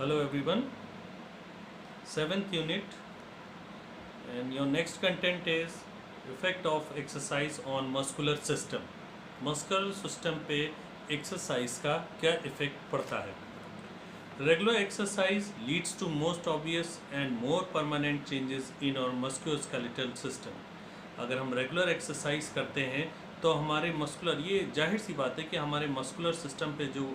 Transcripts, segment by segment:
Hello everyone, 7th unit, and your next content is effect of exercise on muscular system. Muscular system पे exercise का क्या effect पड़ता है? Regular exercise leads to most obvious and more permanent changes in our musculoskeletal system. अगर हम regular exercise करते हैं तो हमारे मस्कुलर, ये जाहिर सी बात है कि हमारे मस्कुलर सिस्टम पे जो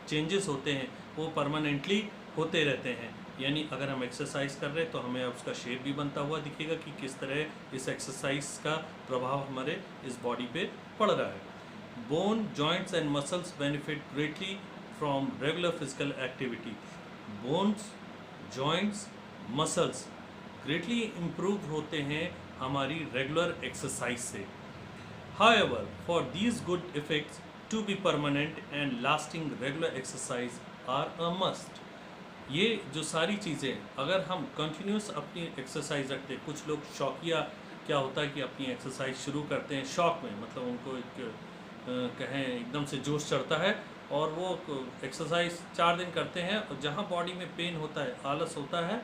चेंजेस होते हैं वो परमानेंटली होते रहते हैं। यानी अगर हम एक्सरसाइज कर रहे हैं तो हमें उसका शेप भी बनता हुआ दिखेगा कि किस तरह इस एक्सरसाइज का प्रभाव हमारे इस बॉडी पे पड़ रहा है। Bone, joints and muscles benefit greatly from regular physical activity. Bones, joints, muscles greatly improve होते हैं हमारी रेगुलर एक्सरसाइज से। However, for these good effects to be permanent and lasting, regular exercise are a must. ये जो सारी चीज़ें अगर हम कंटिन्यूस अपनी एक्सरसाइज रखते हैं, कुछ लोग शौकिया क्या होता है कि अपनी एक्सरसाइज शुरू करते हैं शौक में, मतलब उनको एक कहें एकदम से जोश चढ़ता है और वो एक्सरसाइज 4 दिन करते हैं और जहाँ बॉडी में पेन होता है, आलस होता है,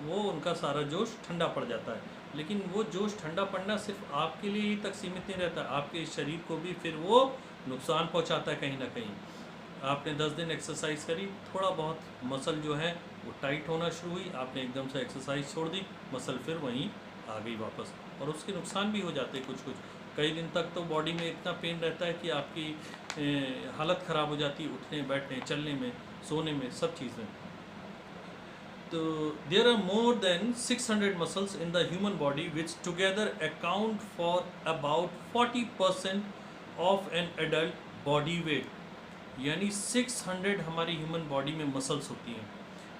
वो उनका सारा जोश ठंडा पड़ जाता है। लेकिन वो जोश ठंडा पड़ना सिर्फ आपके लिए ही तक सीमित नहीं रहता, आपके शरीर को भी फिर वो नुकसान पहुंचाता है कहीं ना कहीं। आपने 10 दिन एक्सरसाइज करी, थोड़ा बहुत मसल जो है वो टाइट होना शुरू हुई, आपने एकदम से एक्सरसाइज छोड़ दी, मसल फिर वहीं आ गई वापस, और उसके नुकसान भी हो जाते हैं कुछ कई दिन तक। तो बॉडी में इतना पेन रहता है कि आपकी हालत ख़राब हो जाती है, उठने बैठने, चलने में, सोने में, सब चीज़ में। तो there are more than 600 muscles in the human body which together account for about 40% of an adult body weight. यानी 600 हमारी ह्यूमन बॉडी में मसल्स होती हैं।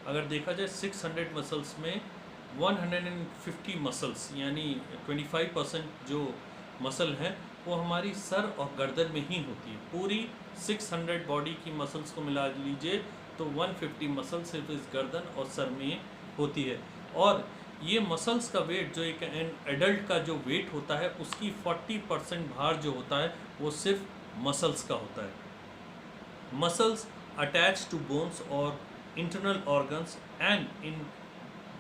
अगर देखा जाए 600 मसल्स में 150 मसल्स यानी 25% जो मसल हैं वो हमारी सर और गर्दन में ही होती है। पूरी 600 बॉडी की मसल्स को मिला लीजिए तो 150 मसल सिर्फ इस गर्दन और सर में होती है। और ये मसल्स का वेट, जो एक एडल्ट का जो वेट होता है उसकी 40% भार जो होता है वो सिर्फ मसल्स का होता है। मसल्स अटैच टू बोन्स और internal organs and in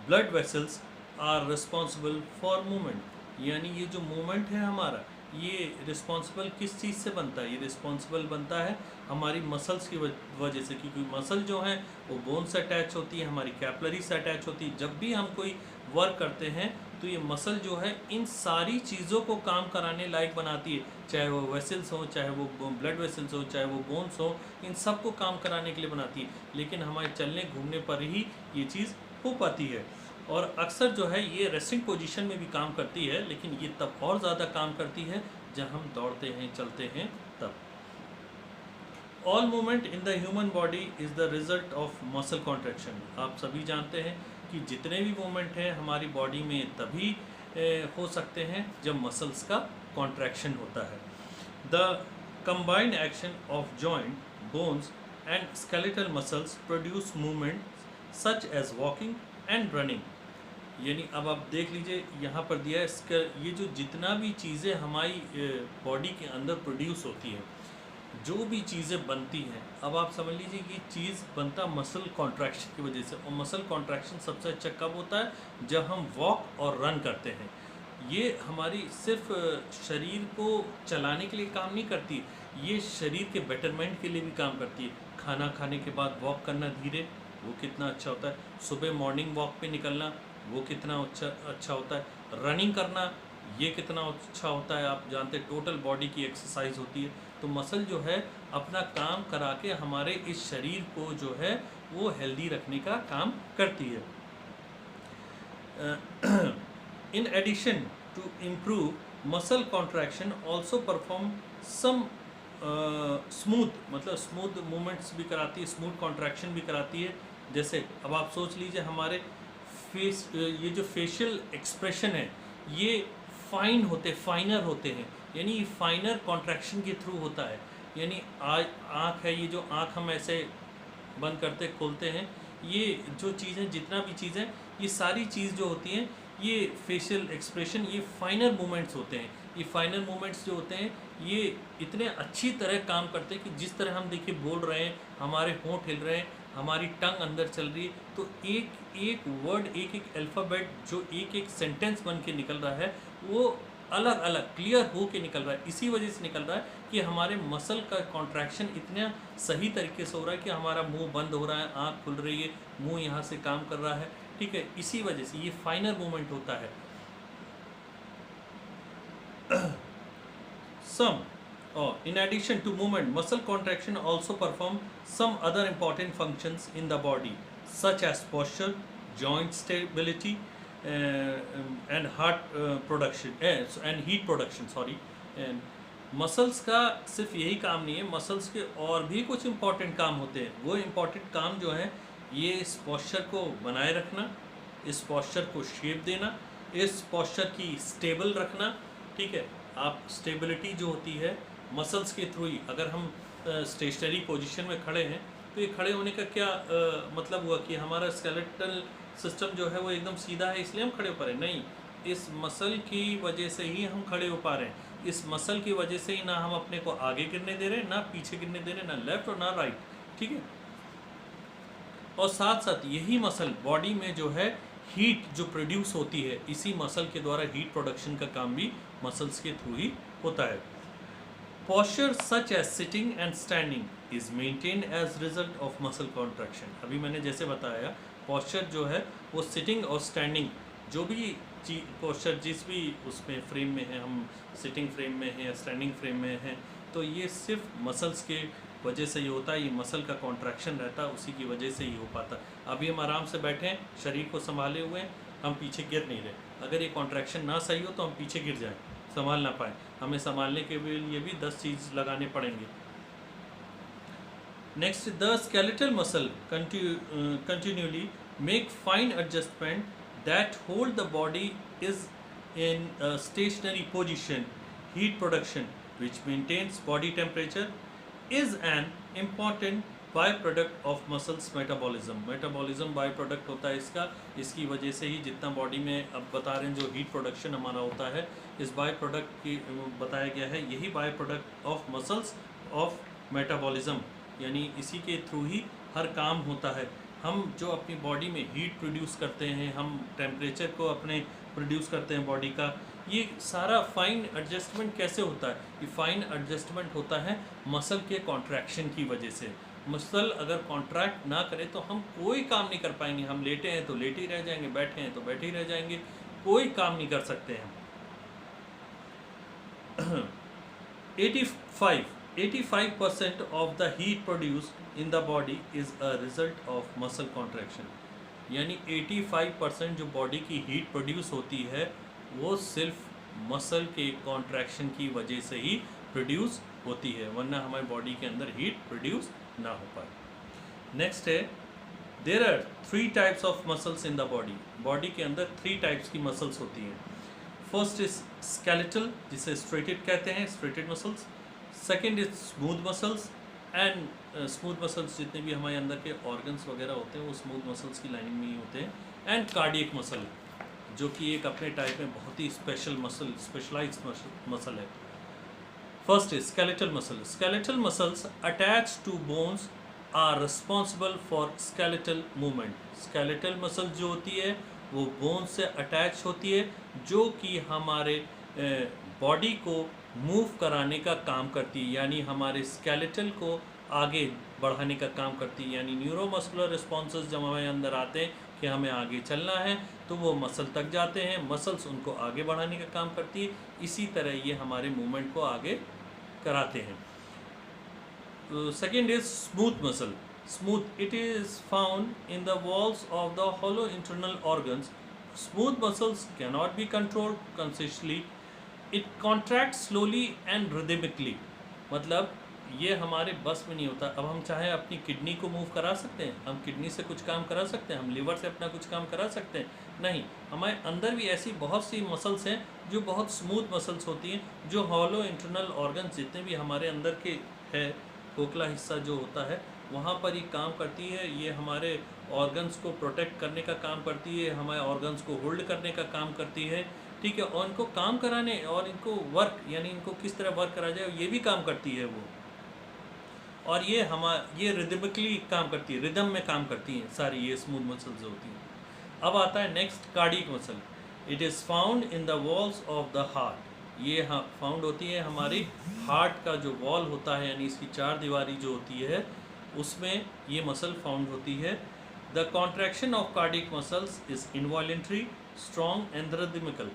blood vessels are responsible for movement. यानी ये जो मूवमेंट है हमारा, ये रिस्पॉन्सिबल किस चीज़ से बनता है? ये रिस्पॉन्सिबल बनता है हमारी मसल्स की वजह से, क्योंकि मसल जो है वो बोन से अटैच होती है, हमारी कैपलरी से अटैच होती है। जब भी हम कोई वर्क करते हैं तो ये मसल जो है इन सारी चीज़ों को काम कराने लायक बनाती है, चाहे वो वेसल्स हो, चाहे वो ब्लड वेसल्स हो, चाहे वो बोन्स हो, इन सब को काम कराने के लिए बनाती है। लेकिन हमारे चलने घूमने पर ही ये चीज़ हो पाती है, और अक्सर जो है ये रेस्टिंग पोजीशन में भी काम करती है, लेकिन ये तब और ज़्यादा काम करती है जब हम दौड़ते हैं, चलते हैं तब। All movement in the human body is the result of muscle contraction. आप सभी जानते हैं कि जितने भी मूवमेंट हैं हमारी बॉडी में तभी हो सकते हैं जब मसल्स का कॉन्ट्रैक्शन होता है। The combined action of joint, bones and skeletal muscles produce movement such as walking and running. यानी अब आप देख लीजिए यहाँ पर दिया है इसका, ये जो जितना भी चीज़ें हमारी बॉडी के अंदर प्रोड्यूस होती हैं, जो भी चीज़ें बनती हैं, अब आप समझ लीजिए कि चीज़ बनता मसल कॉन्ट्रैक्शन की वजह से। और मसल कॉन्ट्रैक्शन सबसे अच्छा कब होता है? जब हम वॉक और रन करते हैं। ये हमारी सिर्फ शरीर को चलाने के लिए काम नहीं करती, ये शरीर के बेटरमेंट के लिए भी काम करती है। खाना खाने के बाद वॉक करना धीरे, वो कितना अच्छा होता है। सुबह मॉर्निंग वॉक पे निकलना, वो कितना अच्छा होता है। रनिंग करना, ये कितना अच्छा होता है। आप जानते हैं टोटल बॉडी की एक्सरसाइज होती है। तो मसल जो है अपना काम करा के हमारे इस शरीर को जो है वो हेल्दी रखने का काम करती है। In addition to improve muscle contraction also perform some smooth, मतलब स्मूथ मूवमेंट्स भी कराती है, स्मूथ कॉन्ट्रैक्शन भी कराती है। जैसे अब आप सोच लीजिए हमारे फेस, ये जो फेशियल एक्सप्रेशन है ये फाइनर होते हैं, यानी फाइनर कॉन्ट्रैक्शन के थ्रू होता है। यानी आँख है, ये जो आँख हम ऐसे बंद करते खोलते हैं, ये जो चीज़ें, जितना भी चीज़ें, ये सारी चीज़ जो होती हैं, ये फेशियल एक्सप्रेशन, ये फाइनर मूवमेंट्स होते हैं। ये फाइनल मूवमेंट्स जो होते हैं ये इतने अच्छी तरह काम करते हैं कि जिस तरह हम देखिए बोल रहे हैं, हमारे होंठ हिल रहे हैं, हमारी टंग अंदर चल रही है, तो एक एक वर्ड, एक एक अल्फ़ाबेट जो एक एक सेंटेंस बन के निकल रहा है वो अलग अलग क्लियर हो के निकल रहा है। इसी वजह से निकल रहा है कि हमारे मसल का कॉन्ट्रैक्शन इतना सही तरीके से हो रहा है कि हमारा मुंह बंद हो रहा है, आँख खुल रही है, मुंह यहाँ से काम कर रहा है, ठीक है। इसी वजह से ये फाइनर मूवमेंट होता है। Some, in addition to movement, muscle contraction also perform some other important functions in the body, such as posture, joint stability, and heart production and heat production. Sorry, and muscles का सिर्फ यही काम नहीं है, muscles के और भी कुछ इम्पॉर्टेंट काम होते हैं। वो इम्पॉर्टेंट काम जो है ये इस पॉस्चर को बनाए रखना, इस पॉस्चर को शेप देना, इस पॉस्चर की स्टेबल रखना, ठीक है। आप स्टेबिलिटी जो होती है मसल्स के थ्रू ही, अगर हम स्टेशनरी पोजीशन में खड़े हैं तो ये खड़े होने का क्या मतलब हुआ कि हमारा स्केलेटल सिस्टम जो है वो एकदम सीधा है इसलिए हम खड़े हो पा रहे हैं? नहीं, इस मसल की वजह से ही हम खड़े हो पा रहे हैं। इस मसल की वजह से ही ना हम अपने को आगे गिरने दे रहे हैं, ना पीछे गिरने दे रहे हैं, ना लेफ्ट और ना राइट, ठीक है। और साथ साथ यही मसल बॉडी में जो है हीट जो प्रोड्यूस होती है, इसी मसल के द्वारा हीट प्रोडक्शन का काम भी मसल्स के थ्रू ही होता है। Posture such as sitting and standing is maintained as result of muscle contraction. अभी मैंने जैसे बताया posture जो है वो sitting और standing, जो भी posture जिस भी उसमें फ्रेम में है, हम sitting फ्रेम में हैं या स्टैंडिंग फ्रेम में हैं, तो ये सिर्फ मसल्स के वजह से ही होता है। ये मसल का कॉन्ट्रैक्शन रहता है, उसी की वजह से ही हो पाता है। अभी हम आराम से बैठे हैं, शरीर को संभाले हुए हैं, हम पीछे गिर नहीं रहे। अगर ये कॉन्ट्रैक्शन ना सही हो तो हम पीछे गिर जाएं, संभाल ना पाए। हमें संभालने के लिए भी 10 चीज़ लगाने पड़ेंगे। Next, the skeletal muscle continuously make fine adjustment that hold the body is in stationary position. Heat production which maintains body temperature is an important byproduct of muscles metabolism. Metabolism byproduct होता है इसका, इसकी वजह से ही जितना body में अब बता रहे हैं जो हीट प्रोडक्शन हमारा होता है, इस बाय प्रोडक्ट की बताया गया है, यही by product of muscles of metabolism, यानी इसी के थ्रू ही हर काम होता है। हम जो अपनी बॉडी में हीट प्रोड्यूस करते हैं, हम टेम्परेचर को अपने प्रोड्यूस करते हैं बॉडी का, ये सारा फाइन एडजस्टमेंट कैसे होता है? ये फाइन एडजस्टमेंट होता है मसल के कॉन्ट्रैक्शन की वजह से। मसल अगर कॉन्ट्रैक्ट ना करे तो हम कोई काम नहीं कर पाएंगे। हम लेटे हैं तो लेटे ही रह जाएंगे, बैठे हैं तो बैठे ही रह जाएंगे, कोई काम नहीं कर सकते हैं। 85% of the heat produced in the body is a result of muscle contraction। यानी 85% जो बॉडी की हीट प्रोड्यूस होती है वो सिर्फ मसल के कॉन्ट्रैक्शन की वजह से ही प्रोड्यूस होती है, वरना हमारी बॉडी के अंदर हीट प्रोड्यूस ना हो पाए। नेक्स्ट है, there are 3 types of muscles in the body. Body के अंदर 3 टाइप्स की मसल्स होती हैं। फर्स्ट इज स्केलेटल, जिसे स्ट्रेटेड कहते हैं, striated muscles. Second is smooth muscles, and smooth muscles जितने भी हमारे अंदर के ऑर्गन्स वगैरह होते हैं वो स्मूथ मसल्स की लाइनिंग में ही होते हैं। एंड कार्डियक मसल, जो कि एक अपने टाइप में बहुत ही स्पेशल मसल, स्पेशलाइज्ड मसल है। First is skeletal muscle. Skeletal muscles attached to bones are responsible for skeletal movement. Skeletal muscle जो होती है वो बोन से अटैच होती है, जो कि हमारे बॉडी को मूव कराने का काम करती है, यानी हमारे स्केलेटल को आगे बढ़ाने का काम करती है। यानी न्यूरोमस्कुलर रिस्पॉन्सेस जब हमारे अंदर आते हैं कि हमें आगे चलना है तो वो मसल तक जाते हैं, मसल्स उनको आगे बढ़ाने का काम करती है। इसी तरह ये हमारे मूवमेंट को आगे कराते हैं। Second is smooth muscle. Smooth, it is found in the walls of the hollow internal organs. Smooth muscles cannot be controlled consciously, it contract slowly and rhythmically. मतलब ये हमारे बस में नहीं होता। अब हम चाहे अपनी किडनी को मूव करा सकते हैं, हम किडनी से कुछ काम करा सकते हैं, हम लिवर से अपना कुछ काम करा सकते हैं? नहीं, हमारे अंदर भी ऐसी बहुत सी मसल्स हैं जो बहुत स्मूथ मसल्स होती हैं, जो हॉलो इंटरनल ऑर्गन्स जितने भी हमारे अंदर के है, खोखला हिस्सा जो होता है वहाँ पर ये काम करती है। ये हमारे ऑर्गन्स को प्रोटेक्ट करने का काम करती है, हमारे ऑर्गन्स को होल्ड करने का काम करती है, ठीक है। और इनको काम कराने और इनको वर्क, यानी इनको किस तरह वर्क करा जाए, ये भी काम करती है वो। और ये रिदमिकली काम करती है, रिदम में काम करती हैं सारी ये स्मूथ मसल्स जो होती हैं। अब आता है next cardiac muscle. It is found in the walls of the heart. ये फाउंड होती है हमारी हार्ट का जो वॉल होता है, यानी इसकी चार दीवारी जो होती है उसमें ये मसल फाउंड होती है। The contraction of cardiac muscles is involuntary, strong and rhythmical.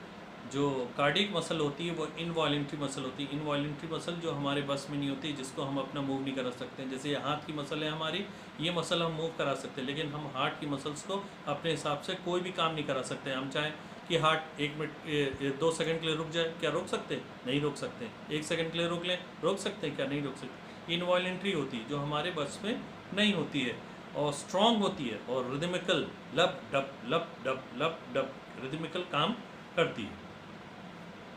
जो कार्डियक मसल होती है वो इनवॉलेंट्री मसल होती है। इनवॉलेंट्री मसल जो हमारे बस में नहीं होती, जिसको हम अपना मूव नहीं करा सकते हैं। जैसे ये हाथ की मसल है हमारी, ये मसल हम मूव करा सकते हैं, लेकिन हम हार्ट की मसल्स को अपने हिसाब से कोई भी काम नहीं करा सकते। हम चाहें कि हार्ट 1 मिनट 2 सेकंड के लिए रुक जाए, क्या रोक सकते हैं? नहीं रोक सकते। 1 सेकंड के लिए रोक लें, रोक सकते हैं क्या? नहीं रोक सकते। इनवॉलेंट्री होती है जो हमारे बस में नहीं होती है, और स्ट्रॉन्ग होती है, और रिदमिकल लब डब रिदमिकल काम करती है।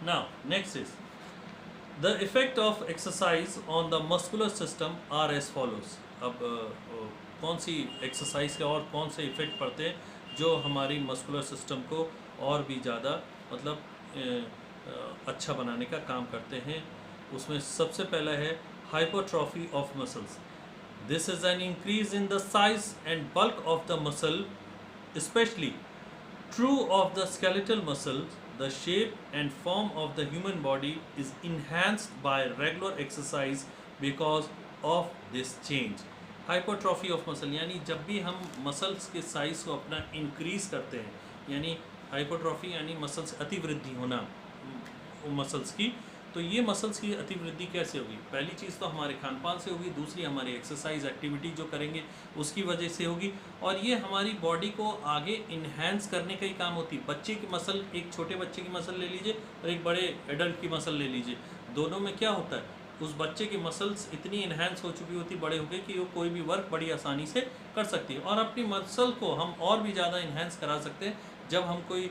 Now, next is the effect of exercise on the muscular system are as follows. अब कौन सी एक्सरसाइज के और कौन से इफ़ेक्ट पड़ते हैं जो हमारी मस्कुलर सिस्टम को और भी ज़्यादा मतलब अच्छा बनाने का काम करते हैं। उसमें सबसे पहला है hypotrophy of muscles. This is an increase in the size and bulk of the muscle, specially true of the skeletal muscles. The shape and form of the human body is enhanced by regular exercise because of this change. Hypertrophy of muscle यानी जब भी हम muscles के size को अपना increase करते हैं, यानी हाइपोट्रॉफी यानी मसल्स अतिवृद्धि होना मसल्स की, तो ये मसल्स की अतिवृद्धि कैसे होगी? पहली चीज़ तो हमारे खान पान से होगी, दूसरी हमारी एक्सरसाइज एक्टिविटी जो करेंगे उसकी वजह से होगी, और ये हमारी बॉडी को आगे इन्हेंस करने का ही काम होती है। बच्चे की मसल, एक छोटे बच्चे की मसल ले लीजिए और एक बड़े एडल्ट की मसल ले लीजिए, दोनों में क्या होता है? उस बच्चे की मसल्स इतनी इन्हेंस हो चुकी होती बड़े होकर कि वो कोई भी वर्क बड़ी आसानी से कर सकती है, और अपनी मसल को हम और भी ज़्यादा इन्हेंस करा सकते हैं जब हम कोई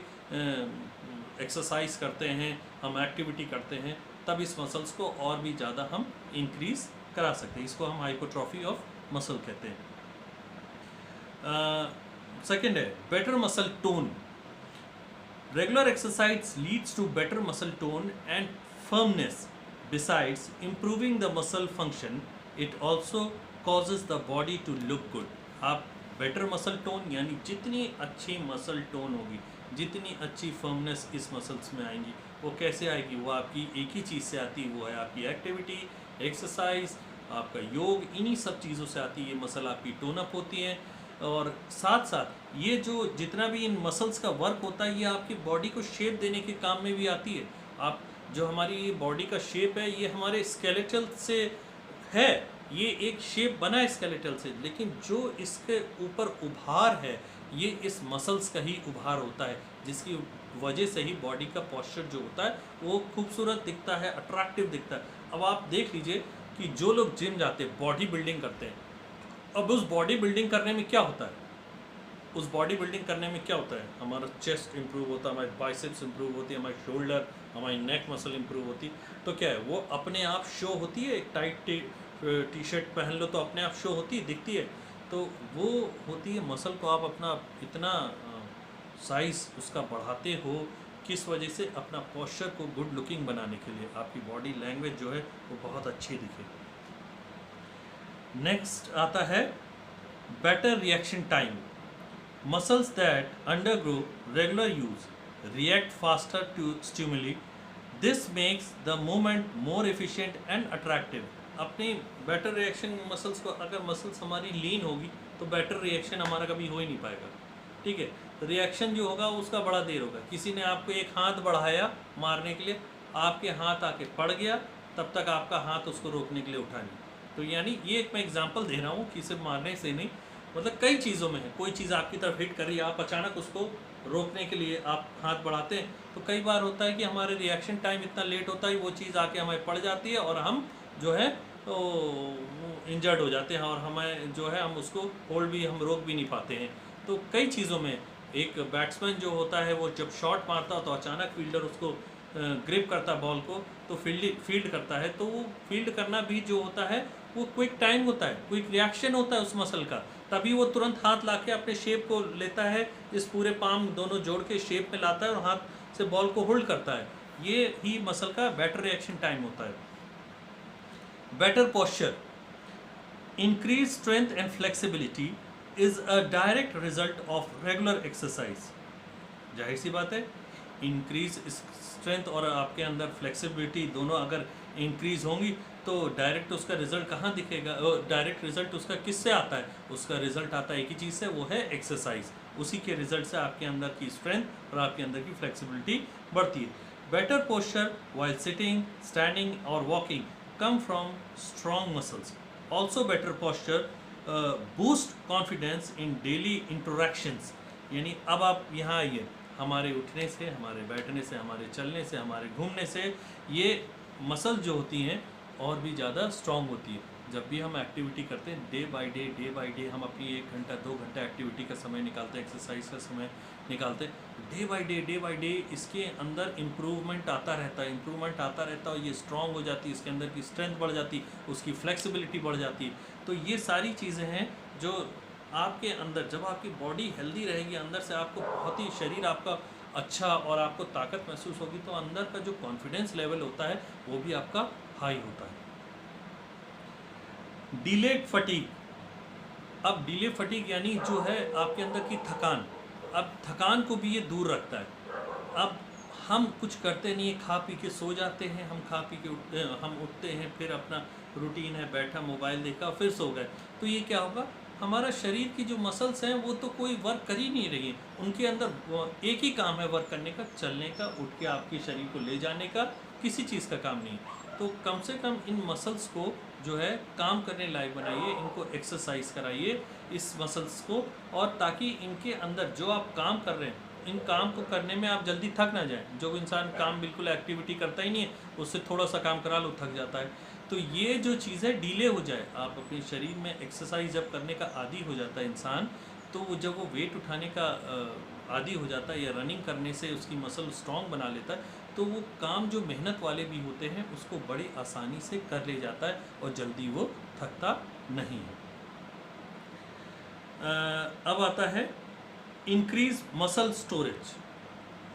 एक्सरसाइज करते हैं, हम एक्टिविटी करते हैं, तब इस मसल्स को और भी ज़्यादा हम इंक्रीज करा सकते हैं। इसको हम हाइपोट्रॉफी ऑफ मसल कहते हैं। सेकेंड है better muscle tone. Regular exercise leads to better muscle tone and firmness. Besides improving the muscle function, it also causes the body to look good. आप बेटर मसल टोन यानी जितनी अच्छी muscle tone होगी, जितनी अच्छी firmness इस muscles में आएंगी, वो कैसे आएगी? वो आपकी एक ही चीज़ से आती है, वो है आपकी एक्टिविटी, एक्सरसाइज, आपका योग, इन्हीं सब चीज़ों से आती है। ये मसल आपकी टोन अप होती है, और साथ साथ ये जो जितना भी इन मसल्स का वर्क होता है, ये आपकी बॉडी को शेप देने के काम में भी आती है। आप जो हमारी बॉडी का शेप है, ये हमारे स्केलेटल से है, ये एक शेप बना है स्केलेटल से, लेकिन जो इसके ऊपर उभार है ये इस मसल्स का ही उभार होता है, जिसकी वजह से ही बॉडी का पोस्चर जो होता है वो खूबसूरत दिखता है, अट्रैक्टिव दिखता है। अब आप देख लीजिए कि जो लोग जिम जाते हैं, बॉडी बिल्डिंग करते हैं, अब उस बॉडी बिल्डिंग करने में क्या होता है? उस बॉडी बिल्डिंग करने में क्या होता है? हमारा चेस्ट इंप्रूव होता है, हमारी बाइसेप्स इंप्रूव होती है, हमारी शोल्डर, हमारी नेक मसल इंप्रूव होती है। तो क्या है, वो अपने आप शो होती है। एक टाइट टी शर्ट पहन लो तो अपने आप शो होती है, दिखती है, तो वो होती है मसल को आप अपना इतना साइज उसका बढ़ाते हो, किस वजह से? अपना पोस्चर को गुड लुकिंग बनाने के लिए, आपकी बॉडी लैंग्वेज जो है वो बहुत अच्छी दिखे। नेक्स्ट आता है better reaction time. Muscles that undergo regular use react faster to stimuli. This makes the movement more efficient and attractive. अपनी बेटर रिएक्शन मसल्स को, अगर मसल्स हमारी लीन होगी तो बेटर रिएक्शन हमारा कभी हो ही नहीं पाएगा। ठीक है, रिएक्शन जो होगा उसका बड़ा देर होगा। किसी ने आपको एक हाथ बढ़ाया मारने के लिए, आपके हाथ आके पड़ गया, तब तक आपका हाथ उसको रोकने के लिए उठा नहीं। तो यानी ये एक मैं एग्जांपल दे रहा हूँ कि सिर्फ मारने से नहीं, मतलब कई चीज़ों में है। कोई चीज़ आपकी तरफ हिट कर रही है, आप अचानक उसको रोकने के लिए आप हाथ बढ़ाते हैं, तो कई बार होता है कि हमारे रिएक्शन टाइम इतना लेट होता है, वो चीज़ आके हमें पड़ जाती है और हम जो है तो इंजर्ड हो जाते हैं, और हमें जो है हम उसको होल्ड भी, हम रोक भी नहीं पाते हैं। तो कई चीज़ों में एक बैट्समैन जो होता है वो जब शॉट मारता है तो अचानक फील्डर उसको ग्रिप करता है बॉल को, तो फील्ड करता है, तो वो फील्ड करना भी जो होता है वो क्विक टाइम होता है, क्विक रिएक्शन होता है उस मसल का, तभी वो तुरंत हाथ लाके अपने शेप को लेता है, इस पूरे पाम दोनों जोड़ के शेप में लाता है और हाथ से बॉल को होल्ड करता है। ये ही मसल का बेटर रिएक्शन टाइम होता है। Better posture. Increase strength and flexibility is a direct result of regular exercise. जाहिर सी बात है, इंक्रीज स्ट्रेंथ और आपके अंदर फ्लेक्सिबिलिटी दोनों अगर इंक्रीज होंगी तो डायरेक्ट उसका रिजल्ट कहाँ दिखेगा? डायरेक्ट रिजल्ट उसका किससे आता है? उसका रिजल्ट आता है एक ही चीज़ से, वो है एक्सरसाइज। उसी के रिजल्ट से आपके अंदर की स्ट्रेंथ और आपके अंदर की फ्लेक्सिबिलिटी बढ़ती है। Better posture while sitting, standing और walking come from strong muscles. Also better posture boost confidence in daily interactions. यानी अब आप यहाँ आइए, हमारे उठने से, हमारे बैठने से, हमारे चलने से, हमारे घूमने से ये मसल जो होती हैं और भी ज़्यादा स्ट्रांग होती है। जब भी हम एक्टिविटी करते हैं डे बाय डे हम अपनी 1 घंटा 2 घंटा एक्टिविटी का समय निकालते हैं, एक्सरसाइज का समय निकालते हैं, डे बाय डे इसके अंदर इम्प्रूवमेंट आता रहता है और ये स्ट्रांग हो जाती है, इसके अंदर की स्ट्रेंथ बढ़ जाती है, उसकी फ्लेक्सिबिलिटी बढ़ जाती है। तो ये सारी चीज़ें हैं जो आपके अंदर, जब आपकी बॉडी हेल्दी रहेगी, अंदर से आपको बहुत ही शरीर आपका अच्छा और आपको ताकत महसूस होगी, तो अंदर का जो कॉन्फिडेंस लेवल होता है वो भी आपका हाई होता है। Delayed fatigue. अब डिले फटीग यानी जो है आपके अंदर की थकान, अब थकान को भी ये दूर रखता है। अब हम कुछ करते नहीं है, खा पी के सो जाते हैं, हम खा पी के हम उठते हैं, फिर अपना रूटीन है, बैठा मोबाइल देखा फिर सो गए, तो ये क्या होगा? हमारा शरीर की जो मसल्स हैं वो तो कोई वर्क कर ही नहीं रही है, उनके अंदर एक ही काम है वर्क करने का, चलने का, उठ के आपके शरीर को ले जाने का, किसी चीज़ का काम नहीं। तो कम से कम इन मसल्स को जो है काम करने लायक बनाइए, इनको एक्सरसाइज कराइए इस मसल्स को, और ताकि इनके अंदर जो आप काम कर रहे हैं, इन काम को करने में आप जल्दी थक ना जाएं। जो इंसान काम बिल्कुल एक्टिविटी करता ही नहीं है, उससे थोड़ा सा काम करा लो थक जाता है। तो ये जो चीज़ें डिले हो जाए, आप अपने शरीर में एक्सरसाइज जब करने का आदी हो जाता है इंसान, तो वो जब वो वेट उठाने का आदी हो जाता है या रनिंग करने से उसकी मसल स्ट्रांग बना लेता है, तो वो काम जो मेहनत वाले भी होते हैं उसको बड़ी आसानी से कर ले जाता है और जल्दी वो थकता नहीं है। अब आता है इंक्रीज मसल स्टोरेज।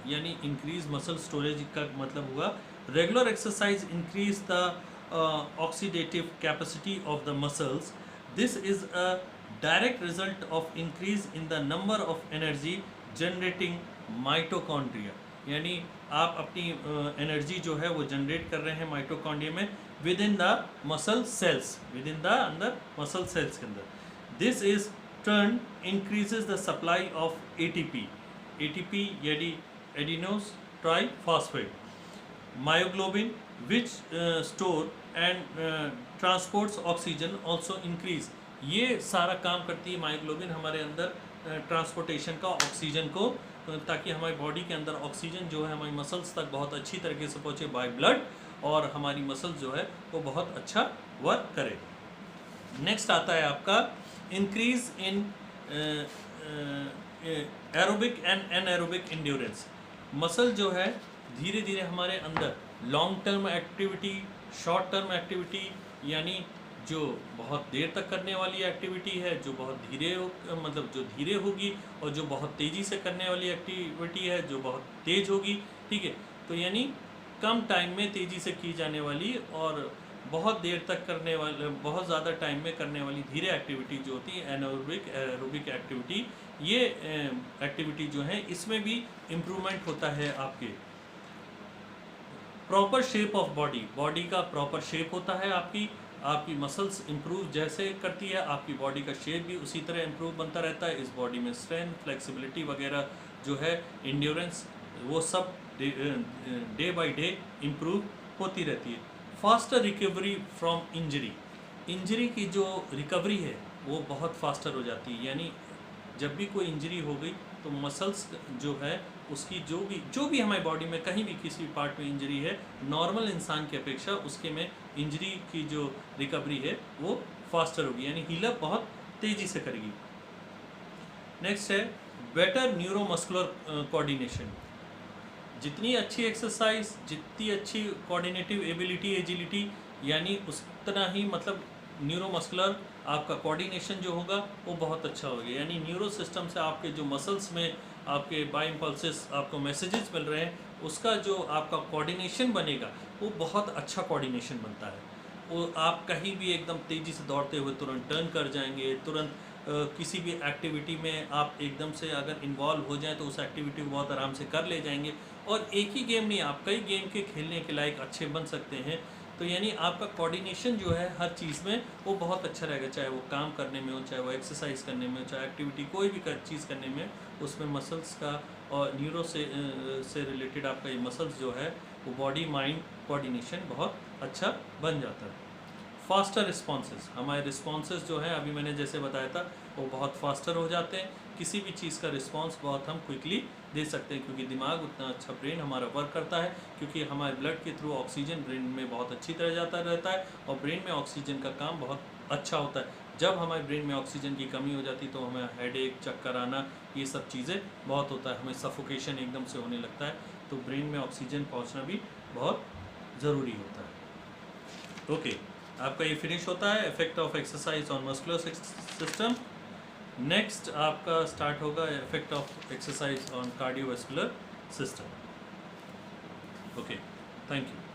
यानी इंक्रीज मसल स्टोरेज का मतलब हुआ regular exercise increase the oxidative capacity of the muscles. This is a direct result of increase in the number of energy generating mitochondria. यानी आप अपनी एनर्जी जो है वो जनरेट कर रहे हैं माइटोकॉन्ड्रिया में, within the muscle cells, within the अंदर मसल सेल्स के अंदर। This is turn increases the supply of ATP. ATP यानी adenosine triphosphate, myoglobin which store and transports oxygen also increase. ये सारा काम करती है मायोग्लोबिन हमारे अंदर ट्रांसपोर्टेशन का, ऑक्सीजन को, ताकि हमारी बॉडी के अंदर ऑक्सीजन जो है हमारी मसल्स तक बहुत अच्छी तरीके से पहुँचे बाय ब्लड, और हमारी मसल्स जो है वो बहुत अच्छा वर्क करे। नेक्स्ट आता है आपका increase in aerobic and anaerobic endurance. Muscle जो है धीरे धीरे हमारे अंदर long term activity, short term activity, यानी जो बहुत देर तक करने वाली एक्टिविटी है, जो बहुत धीरे मतलब जो धीरे होगी, और जो बहुत तेज़ी से करने वाली एक्टिविटी है जो बहुत तेज़ होगी, ठीक है। तो यानी कम टाइम में तेज़ी से की जाने वाली और बहुत देर तक करने वाले, बहुत ज़्यादा टाइम में करने वाली धीरे एक्टिविटी जो होती है एनारोबिक एरोबिक एक्टिविटी, ये एक्टिविटी जो है इसमें भी इम्प्रूवमेंट होता है। आपके proper shape of body, body का प्रॉपर शेप होता है, आपकी मसल्स इम्प्रूव जैसे करती है, आपकी बॉडी का शेप भी उसी तरह इम्प्रूव बनता रहता है। इस बॉडी में स्ट्रेंथ, फ्लेक्सिबिलिटी वगैरह जो है, इंड्योरेंस, वो सब डे बाय डे इम्प्रूव होती रहती है। Faster recovery from injury, injury की जो रिकवरी है वो बहुत फास्टर हो जाती है। यानी जब भी कोई इंजरी हो गई तो मसल्स जो है उसकी जो भी हमारी बॉडी में कहीं भी किसी भी पार्ट में इंजरी है, नॉर्मल इंसान की अपेक्षा उसके में इंजरी की जो रिकवरी है वो फास्टर होगी, यानी हीलअप बहुत तेज़ी से करेगी। नेक्स्ट है बेटर न्यूरोमस्कुलर कोऑर्डिनेशन। जितनी अच्छी एक्सरसाइज, जितनी अच्छी कोऑर्डिनेटिव एबिलिटी, एजिलिटी, यानी उतना ही मतलब न्यूरोमस्कुलर आपका कोऑर्डिनेशन जो होगा वो बहुत अच्छा होगा। यानी न्यूरो सिस्टम से आपके जो मसल्स में आपके बाय इम्पल्सेस आपको मैसेजेस मिल रहे हैं, उसका जो आपका कोऑर्डिनेशन बनेगा वो बहुत अच्छा कोऑर्डिनेशन बनता है। वो आप कहीं भी एकदम तेज़ी से दौड़ते हुए तुरंत टर्न कर जाएंगे, तुरंत किसी भी एक्टिविटी में आप एकदम से अगर इन्वॉल्व हो जाएं तो उस एक्टिविटी को बहुत आराम से कर ले जाएंगे। और एक ही गेम नहीं, आप कई गेम के खेलने के लायक अच्छे बन सकते हैं। तो यानी आपका कोऑर्डिनेशन जो है हर चीज़ में वो बहुत अच्छा रहेगा, चाहे वो काम करने में हो, चाहे वो एक्सरसाइज करने में हो, चाहे एक्टिविटी कोई भी चीज़ करने में, उसमें मसल्स का और न्यूरो से रिलेटेड आपका ये मसल्स जो है वो बॉडी माइंड कोऑर्डिनेशन बहुत अच्छा बन जाता है। फास्टर रिस्पॉन्सेज, हमारे रिस्पॉन्सेज जो है अभी मैंने जैसे बताया था वो बहुत फास्टर हो जाते हैं। किसी भी चीज़ का रिस्पॉन्स बहुत हम क्विकली दे सकते हैं, क्योंकि दिमाग उतना अच्छा, ब्रेन हमारा वर्क करता है, क्योंकि हमारे ब्लड के थ्रू ऑक्सीजन ब्रेन में बहुत अच्छी तरह जाता रहता है और ब्रेन में ऑक्सीजन का काम बहुत अच्छा होता है। जब हमारे ब्रेन में ऑक्सीजन की कमी हो जाती है तो हमें हेडेक, चक्कर आना, ये सब चीज़ें बहुत होता है, हमें सफोकेशन एकदम से होने लगता है। तो ब्रेन में ऑक्सीजन पहुँचना भी बहुत ज़रूरी होता है। ओके, आपका ये फिनिश होता है effect of exercise on muscular system. Next आपका स्टार्ट होगा effect of exercise on cardiovascular system. Okay, thank you.